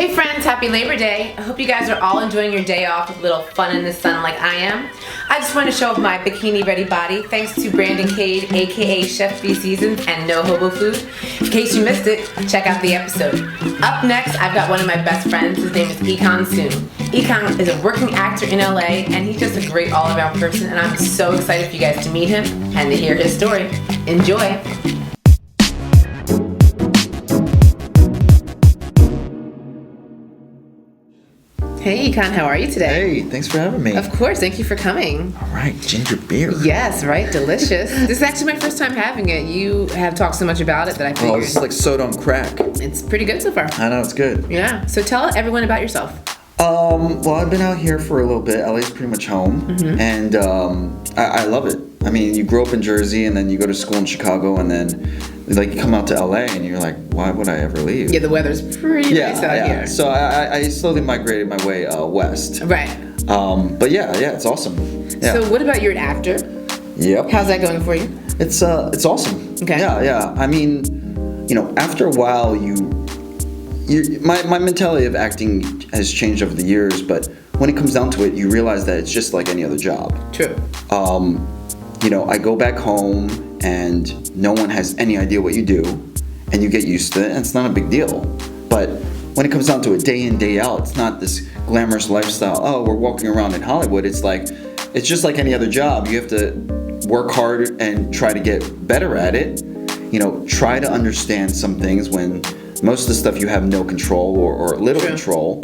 Hey friends, happy Labor Day. I hope you guys are all enjoying your day off with a little fun in the sun like I am. I just want to show off my bikini ready body thanks to Brandon Cade, aka Chef 3 Seasons and No Hobo Food. In case you missed it, check out the episode. Up next, I've got one of my best friends. His name is E-Kan Soong. E-Kan is a working actor in LA and he's just a great all-around person, and I'm so excited for you guys to meet him and to hear his story. Enjoy! Hey E-Kan, how are you today? Hey, thanks for having me. Of course, thank you for coming. All right, ginger beer. Yes, right, delicious. This is actually my first time having it. You have talked so much about it that I figured. Oh, it's like soda on crack. It's pretty good so far. I know, it's good. Yeah, so tell everyone about yourself. Well, I've been out here for a little bit. LA's pretty much home, and I love it. I mean, you grow up in Jersey, and then you go to school in Chicago, and then like you come out to LA, and you're like, why would I ever leave? Yeah, the weather's pretty nice out here. So I slowly migrated my way west. Right. But yeah, it's awesome. Yeah. So what about you're an actor? Yep. How's that going for you? It's awesome. Okay. Yeah. I mean, after a while, my mentality of acting has changed over the years, but when it comes down to it, you realize that it's just like any other job. True. I go back home and no one has any idea what you do, and you get used to it, and it's not a big deal. But when it comes down to it, day in, day out, it's not this glamorous lifestyle. Oh, we're walking around in Hollywood. It's just like any other job. You have to work hard and try to get better at it. Try to understand some things when most of the stuff you have no control or little control,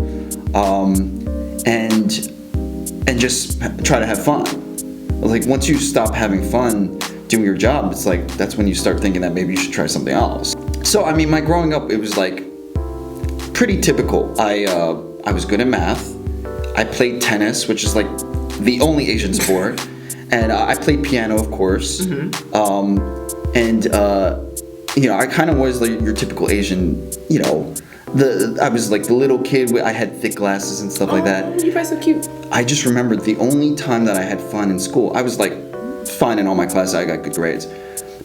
and just try to have fun. Like once you stop having fun doing your job, it's like that's when you start thinking that maybe you should try something else. So I mean, my growing up, it was like pretty typical. I was good at math. I played tennis, which is like the only Asian sport, and I played piano, of course. I kind of was like your typical Asian. I was like the little kid. I had thick glasses and stuff like that. You're so cute. I just remembered the only time that I had fun in school. I was like fine in all my classes. I got good grades.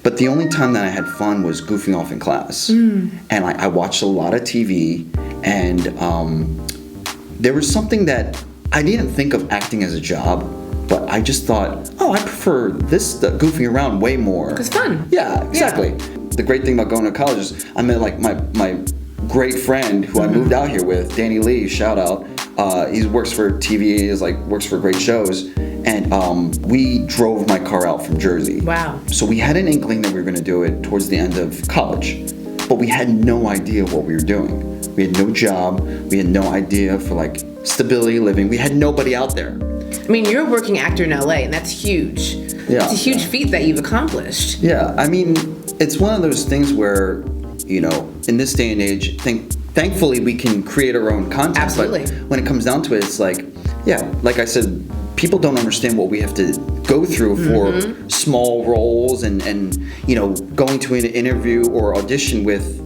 But the only time that I had fun was goofing off in class. And I watched a lot of TV, and there was something that I didn't think of acting as a job, but I just thought, I prefer this goofing around way more. It's fun. Yeah, exactly. Yeah. The great thing about going to college is I met like my great friend who I moved out here with, Danny Lee, shout out. He works for TV, works for great shows, and we drove my car out from Jersey. Wow. So we had an inkling that we were going to do it towards the end of college, but we had no idea what we were doing. We had no job. We had no idea for stability living. We had nobody out there. I mean, you're a working actor in LA, and that's huge. Yeah. It's a huge feat that you've accomplished. Yeah, I mean, it's one of those things where, in this day and age, thankfully we can create our own content. Absolutely. But when it comes down to it, it's like I said, people don't understand what we have to go through for small roles and going to an interview or audition with,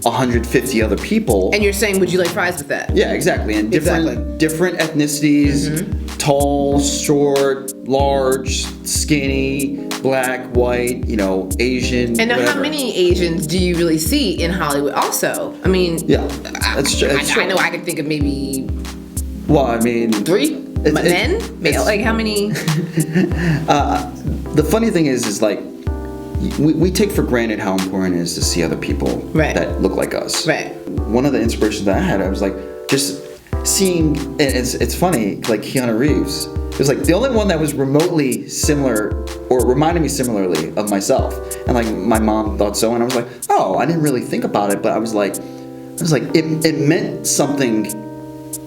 150 other people. And you're saying, would you like fries with that? Yeah, exactly. And different ethnicities, tall, short, large, skinny, black, white, Asian. And now, whatever. how many Asians do you really see in Hollywood also? I mean, yeah, that's true. I know I could think of maybe 3 men? Male? Like how many? The funny thing is we take for granted how important it is to see other people that look like us. Right. One of the inspirations that I had, I was like, just seeing, and it's funny, like Keanu Reeves. It was like the only one that was remotely similar or reminded me similarly of myself. And my mom thought so, and I was like, I didn't really think about it, but I was like, it meant something,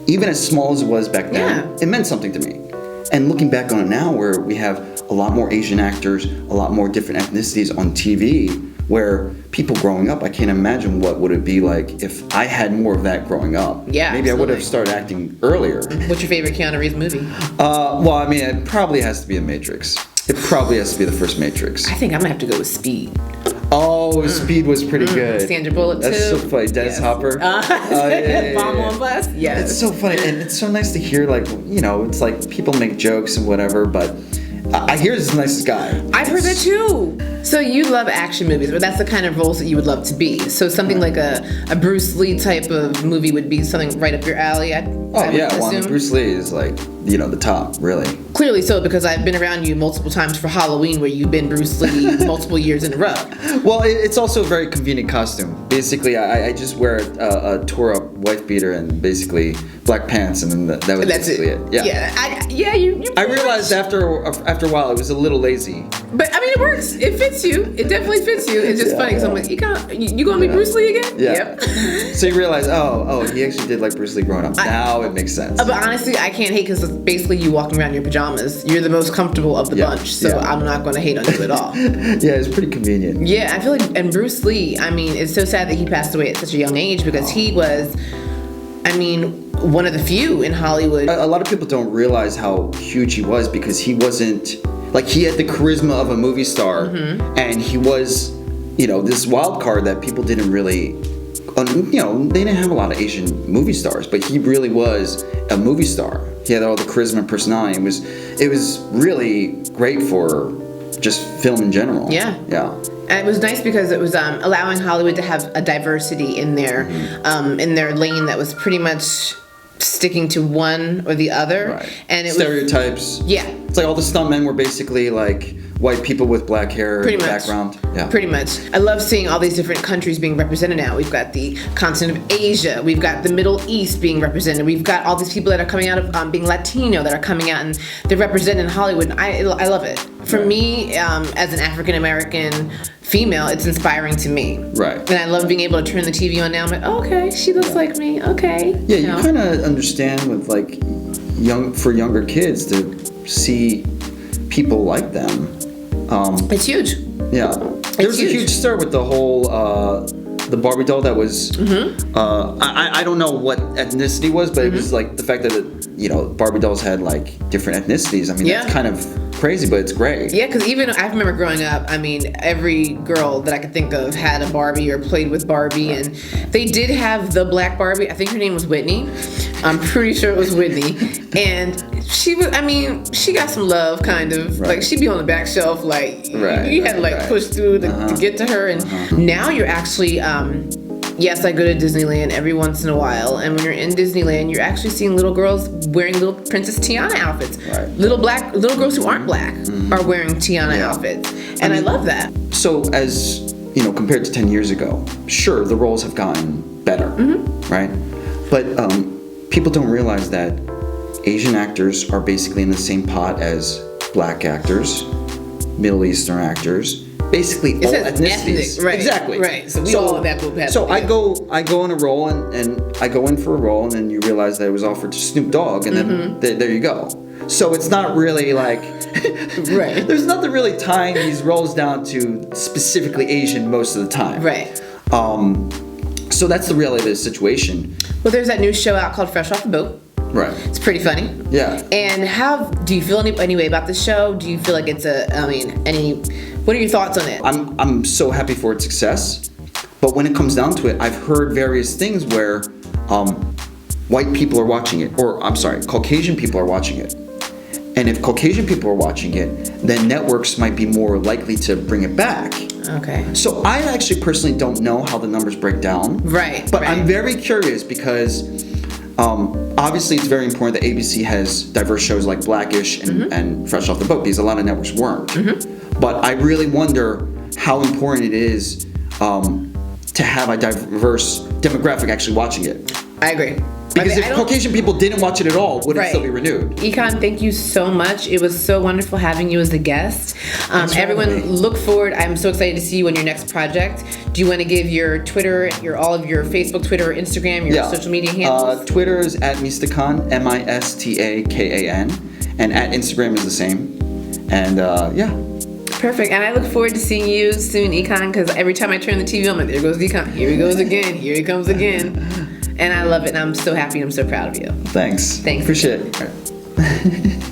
even as small as it was back then. Yeah. It meant something to me. And looking back on it now, where we have a lot more Asian actors, a lot more different ethnicities on TV, where people growing up, I can't imagine what would it be like if I had more of that growing up. Yeah, maybe absolutely. I would have started acting earlier. What's your favorite Keanu Reeves movie? It probably has to be The Matrix. It probably has to be the first Matrix. I think I'm gonna have to go with Speed. Oh, Speed was pretty good. Sandra Bullock too. That's so funny. Dennis Hopper. Bomb on Bus. Yes. It's so funny, and it's so nice to hear. It's like people make jokes and whatever, but I hear he's the nicest guy. I've heard that too. So you love action movies, but that's the kind of roles that you would love to be. So something like a Bruce Lee type of movie would be something right up your alley. I would Well, I mean, assume. Bruce Lee is like, the top, really. Clearly so, because I've been around you multiple times for Halloween where you've been Bruce Lee multiple years in a row. Well, it's also a very convenient costume. Basically, I just wear a tore up wife beater and basically black pants, and then that was That's basically it. Yeah. You I realized after a while it was a little lazy. But I mean, it works. It fits you. It definitely fits you. It's just funny because I'm like, you gonna be Bruce Lee again? Yeah. Yep. So you realize, oh, he actually did like Bruce Lee growing up. Now it makes sense. But honestly, I can't hate because it's basically you walking around in your pajamas. You're the most comfortable of the bunch, so I'm not going to hate on you at all. Yeah, it's pretty convenient. Yeah, I feel like, and Bruce Lee, I mean, it's so sad that he passed away at such a young age because he was, I mean, one of the few in Hollywood. A lot of people don't realize how huge he was because he wasn't, like, he had the charisma of a movie star, and he was, this wild card that people didn't really, they didn't have a lot of Asian movie stars, but he really was a movie star. He had all the charisma and personality. It was really great for just film in general. Yeah. And it was nice because it was allowing Hollywood to have a diversity in their lane that was pretty much sticking to one or the other. Right. And it stereotypes. Yeah. It's like all the stuntmen were basically like white people with black hair Pretty in the much. background. Yeah. Pretty much. I love seeing all these different countries being represented now. We've got the continent of Asia. We've got the Middle East being represented. We've got all these people that are coming out of being Latino that are coming out and they're represented in Hollywood. I love it. For me, as an African American female, it's inspiring to me. Right. And I love being able to turn the TV on now. I'm like, oh, okay, she looks like me. Okay. Yeah, you kind of understand with like younger kids to see people like them. It's huge. Yeah. There was a huge stir with the whole the Barbie doll that was I don't know what ethnicity was, but it was like the fact that Barbie dolls had like different ethnicities. I mean, that's kind of crazy, but it's great. Yeah, because even I remember growing up, I mean, every girl that I could think of had a Barbie or played with Barbie, and they did have the black Barbie. I think her name was Whitney. I'm pretty sure it was Whitney. And she was, I mean, she got some love, kind of. Like, she'd be on the back shelf, like, you had to, like, push through to get to her. And now you're actually, yes, I go to Disneyland every once in a while, and when you're in Disneyland, you're actually seeing little girls wearing little Princess Tiana outfits. Right. Little girls who aren't black are wearing Tiana outfits, and I love that. So as compared to 10 years ago, sure, the roles have gotten better, right? But people don't realize that Asian actors are basically in the same pot as black actors, Middle Eastern actors. Basically all ethnicities. Ethnic, right? Exactly. Right. So we all have that boop. So I go on a roll and I go in for a role, and then you realize that it was offered to Snoop Dogg, and then there you go. So it's not really like right. There's nothing really tying these roles down to specifically Asian most of the time. Right. So that's the reality of the situation. Well, there's that new show out called Fresh Off the Boat. Right. It's pretty funny. Yeah. And how do you feel any way about the show? Do you feel like it's what are your thoughts on it? I'm so happy for its success, but when it comes down to it, I've heard various things where white people are watching it, or I'm sorry, Caucasian people are watching it. And if Caucasian people are watching it, then networks might be more likely to bring it back. Okay. So I actually personally don't know how the numbers break down. Right. But I'm very curious because obviously it's very important that ABC has diverse shows like Blackish and Fresh Off the Boat, because a lot of networks weren't. But I really wonder how important it is to have a diverse demographic actually watching it. I agree. Because if Caucasian people didn't watch it at all, would it still be renewed? EKan, thank you so much. It was so wonderful having you as a guest. Everyone, look forward. I'm so excited to see you on your next project. Do you want to give your Twitter, all of your Facebook, Twitter, or Instagram, your social media handles? Twitter is at Mistakan, Mistakan, and at Instagram is the same. And Perfect. And I look forward to seeing you soon, EKan, because every time I turn the TV on, I'm like, there goes EKan. Here he goes again. Here he comes again. And I love it, and I'm so happy and I'm so proud of you. Thanks. Thanks. Appreciate it.